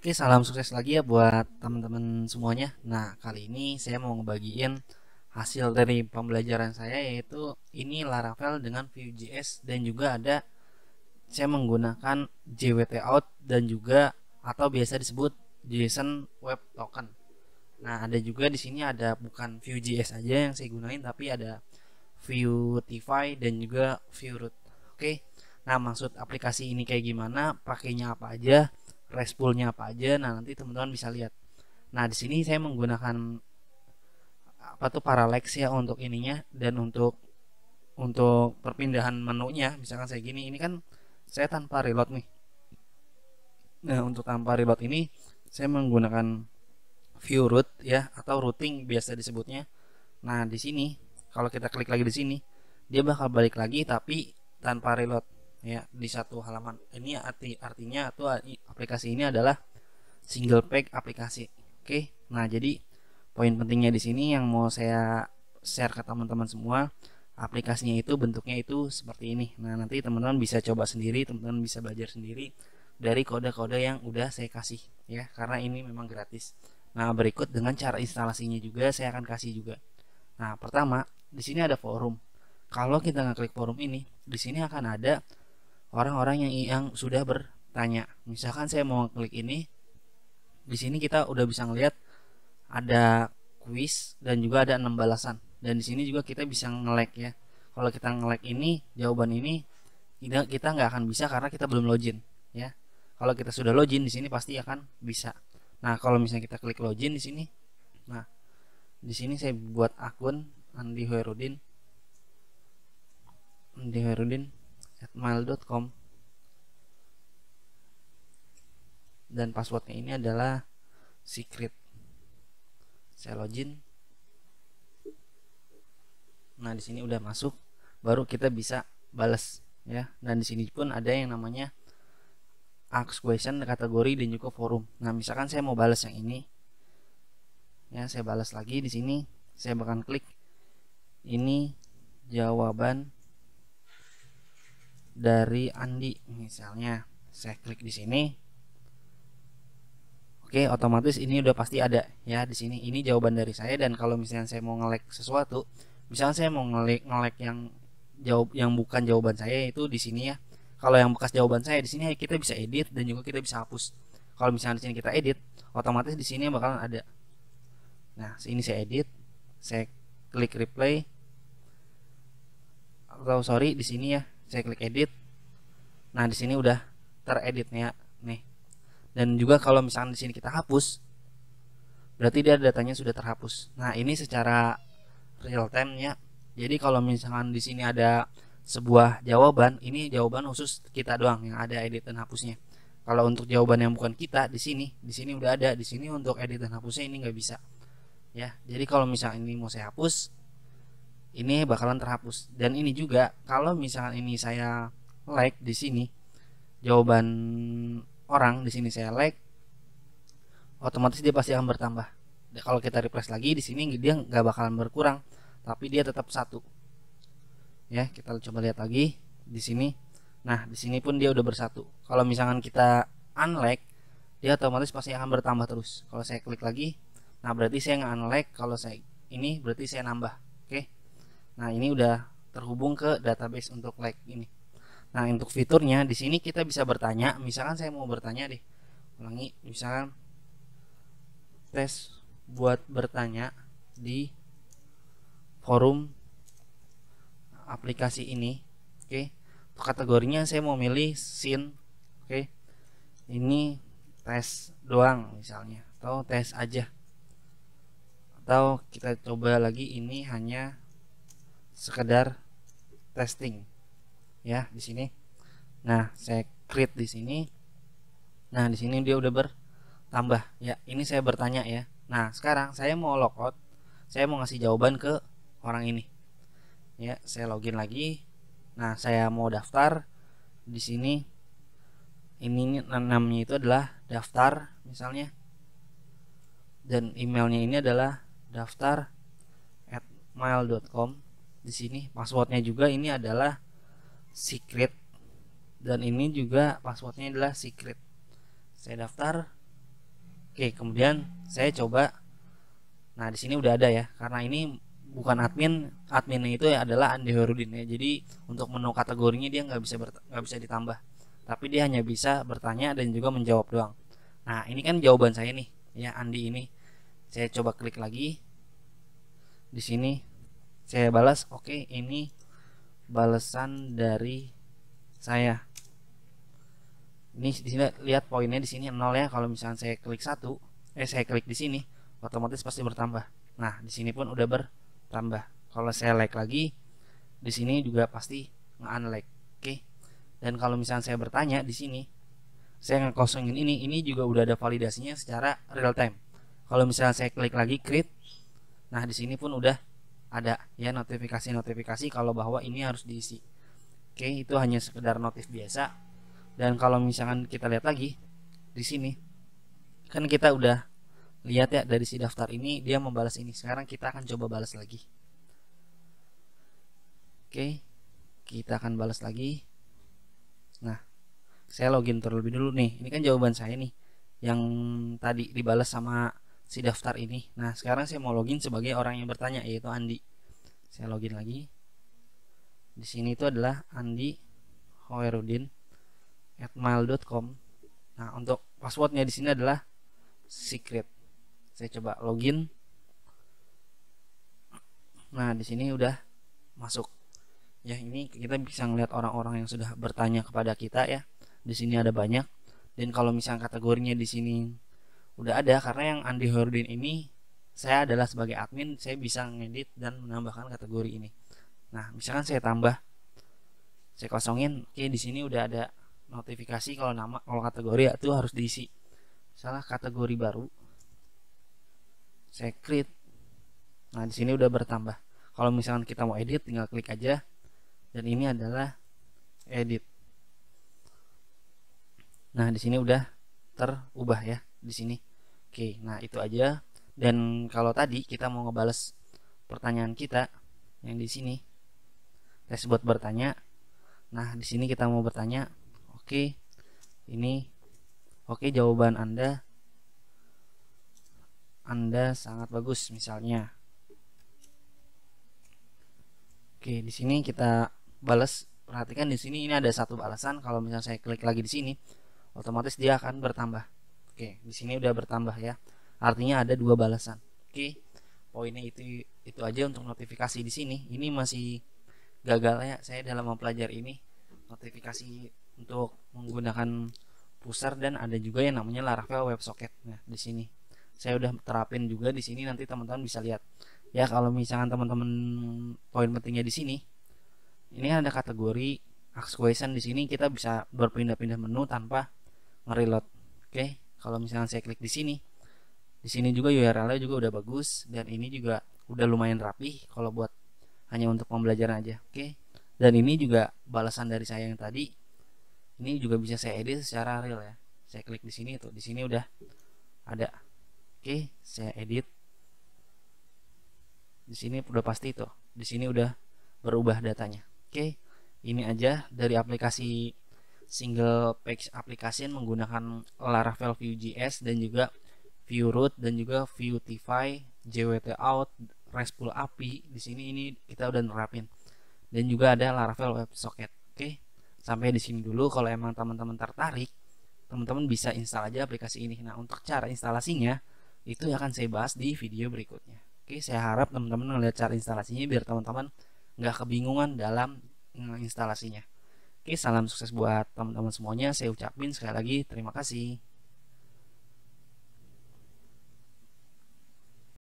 Oke, salam sukses lagi ya buat teman-teman semuanya. Nah, kali ini saya mau ngebagiin hasil dari pembelajaran saya, yaitu ini Laravel dengan Vue.js dan juga ada saya menggunakan JWT out dan juga atau biasa disebut JSON Web Token. Nah, ada juga di sini ada bukan Vue.js aja yang saya gunain, tapi ada Vuetify dan juga Vue Root. Oke. Nah, maksud aplikasi ini kayak gimana, pakainya apa aja, RESTful-nya apa aja. Nah, nanti teman-teman bisa lihat. Nah, di sini saya menggunakan apa tuh Parallax ya untuk ininya, dan untuk perpindahan menunya. Misalkan saya gini, ini kan saya tanpa reload nih. Nah, untuk tanpa reload ini saya menggunakan Vue Root ya, atau routing biasa disebutnya. Nah, di sini kalau kita klik lagi di sini, dia bakal balik lagi tapi tanpa reload ya di satu halaman. Ini artinya atau aplikasi ini adalah single page aplikasi. Oke. Nah, jadi poin pentingnya di sini yang mau saya share ke teman-teman semua, aplikasinya itu bentuknya itu seperti ini. Nah, nanti teman-teman bisa coba sendiri, teman-teman bisa belajar sendiri dari kode-kode yang udah saya kasih ya, karena ini memang gratis. Nah, berikut dengan cara instalasinya juga saya akan kasih juga. Nah, pertama, di sini ada forum. Kalau kita ngeklik forum ini, di sini akan ada orang-orang yang sudah bertanya. Misalkan saya mau klik ini, di sini kita udah bisa ngelihat ada kuis dan juga ada 6 balasan. Dan di sini juga kita bisa nge-like ya. Kalau kita nge-like ini, jawaban ini kita nggak akan bisa karena kita belum login ya. Kalau kita sudah login di sini pasti akan bisa. Nah, kalau misalnya kita klik login di sini, nah di sini saya buat akun Andi Hoerudin @mail.com dan passwordnya ini adalah secret. Saya login. Nah, di sini udah masuk, baru kita bisa balas ya. Dan di sini pun ada yang namanya ask question, kategori, dan juga forum. Nah, misalkan saya mau balas yang ini ya, saya balas lagi. Di sini saya bakal klik ini jawaban dari Andi misalnya. Saya klik di sini. Oke, otomatis ini udah pasti ada ya di sini. Ini jawaban dari saya, dan kalau misalnya saya mau nge-like sesuatu, misalnya saya mau nge-like yang bukan jawaban saya, itu di sini ya. Kalau yang bekas jawaban saya di sini kita bisa edit dan juga kita bisa hapus. Kalau misalnya di sini kita edit, otomatis di sini bakalan ada. Nah, ini saya edit, saya klik replay, atau sorry di sini ya, saya klik edit. Nah, di sini udah tereditnya nih. Dan juga kalau misalkan di sini kita hapus, berarti dia datanya sudah terhapus. Nah, ini secara real time ya. Jadi kalau misalkan di sini ada sebuah jawaban, ini jawaban khusus kita doang yang ada edit dan hapusnya. Kalau untuk jawaban yang bukan kita di sini udah ada. Di sini untuk edit dan hapusnya ini nggak bisa. Ya, jadi kalau misalkan ini mau saya hapus, ini bakalan terhapus. Dan ini juga kalau misalkan ini saya like di sini jawaban orang, di sini saya like, otomatis dia pasti akan bertambah. Kalau kita refresh lagi di sini dia nggak bakalan berkurang, tapi dia tetap satu. Ya, kita coba lihat lagi di sini. Nah, di sini pun dia udah bersatu. Kalau misalkan kita unlike, dia otomatis pasti akan bertambah terus. Kalau saya klik lagi, nah berarti saya nggak unlike. Kalau saya ini berarti saya nambah. Oke. Nah, ini udah terhubung ke database untuk like ini. Nah, untuk fiturnya di sini kita bisa bertanya. Misalkan saya mau bertanya deh, ulangi, misalkan tes buat bertanya di forum aplikasi ini. Oke. Untuk kategorinya saya mau milih scene. Oke. Ini tes doang misalnya, atau tes aja. Atau kita coba lagi, ini hanya sekedar testing ya di sini. Nah, saya create di sini. Nah, di sini dia udah bertambah ya. Ini saya bertanya ya. Nah, sekarang saya mau logout, saya mau ngasih jawaban ke orang ini ya. Saya login lagi. Nah, saya mau daftar di sini. Ini namanya itu adalah daftar misalnya, dan emailnya ini adalah daftar@mail.com. Di sini passwordnya juga ini adalah secret, dan ini juga passwordnya adalah secret. Saya daftar. Oke, kemudian saya coba. Nah, di sini udah ada ya. Karena ini bukan admin, adminnya itu adalah Andi Horudin ya. Jadi untuk menu kategorinya dia nggak bisa ditambah. Tapi dia hanya bisa bertanya dan juga menjawab doang. Nah, ini kan jawaban saya nih, ya Andi ini. Saya coba klik lagi. Di sini saya balas, oke, ini balasan dari saya. Ini di sini lihat poinnya di sini 0 ya. Kalau misalnya saya klik saya klik di sini, otomatis pasti bertambah. Nah, di sini pun udah bertambah. Kalau saya like lagi, di sini juga pasti nge-unlike. Oke. Dan kalau misalnya saya bertanya di sini, saya ngekosongin ini juga udah ada validasinya secara real time. Kalau misalnya saya klik lagi create, nah di sini pun udah ada ya notifikasi kalau bahwa ini harus diisi. Oke, itu hanya sekedar notif biasa. Dan kalau misalkan kita lihat lagi di sini, kan kita udah lihat ya dari si daftar ini dia membalas ini. Sekarang kita akan coba balas lagi. Oke, kita akan balas lagi. Nah, saya login terlebih dulu nih. Ini kan jawaban saya nih yang tadi dibalas sama si daftar ini. Nah, sekarang saya mau login sebagai orang yang bertanya, yaitu Andi. Saya login lagi. Di sini itu adalah Andi Hoerudin@mail.com. Nah, untuk passwordnya di sini adalah secret. Saya coba login. Nah, di sini udah masuk. Ya, ini kita bisa ngeliat orang-orang yang sudah bertanya kepada kita ya. Di sini ada banyak. Dan kalau misalnya kategorinya di sini udah ada, karena yang Andi Hoerudin ini saya adalah sebagai admin, saya bisa ngedit dan menambahkan kategori ini. Nah, misalkan saya tambah, saya kosongin, oke di sini udah ada notifikasi kalau kalau kategori itu harus diisi. Salah kategori baru, saya create. Nah, di sini udah bertambah. Kalau misalkan kita mau edit, tinggal klik aja. Dan ini adalah edit. Nah, di sini udah terubah ya di sini. Oke, nah itu aja. Dan kalau tadi kita mau ngebales pertanyaan kita yang di sini, tes buat bertanya. Nah, di sini kita mau bertanya, oke, ini oke jawaban Anda sangat bagus misalnya. Oke, di sini kita balas. Perhatikan di sini ini ada satu balasan. Kalau misalnya saya klik lagi di sini, otomatis dia akan bertambah. Oke, di sini udah bertambah ya. Artinya ada 2 balasan. Oke. Poinnya itu aja untuk notifikasi di sini. Ini masih gagal ya saya dalam mempelajari ini. Notifikasi untuk menggunakan pusar dan ada juga yang namanya Laravel WebSocket. Nah, di sini saya udah terapin juga di sini, nanti teman-teman bisa lihat. Ya, kalau misalkan teman-teman poin pentingnya di sini, ini ada kategori ask question. Di sini kita bisa berpindah-pindah menu tanpa nge-reload. Oke, kalau misalnya saya klik di sini juga URL-nya juga udah bagus dan ini juga udah lumayan rapi kalau buat hanya untuk pembelajaran aja. Oke. Dan ini juga balasan dari saya yang tadi. Ini juga bisa saya edit secara real ya. Saya klik di sini tuh. Di sini udah ada. Oke, saya edit. Di sini udah pasti tuh. Di sini udah berubah datanya. Oke. Ini aja dari aplikasi single page application menggunakan Laravel Vue.js dan juga Vue root dan juga Vuetify, JWT out, RESTful API. Di sini ini kita udah nerapin. Dan juga ada Laravel WebSocket. Oke. Sampai di sini dulu. Kalau emang teman-teman tertarik, teman-teman bisa install aja aplikasi ini. Nah, untuk cara instalasinya itu akan saya bahas di video berikutnya. Oke, saya harap teman-teman melihat cara instalasinya biar teman-teman nggak kebingungan dalam instalasinya. Oke, salam sukses buat teman-teman semuanya. Saya ucapin sekali lagi terima kasih.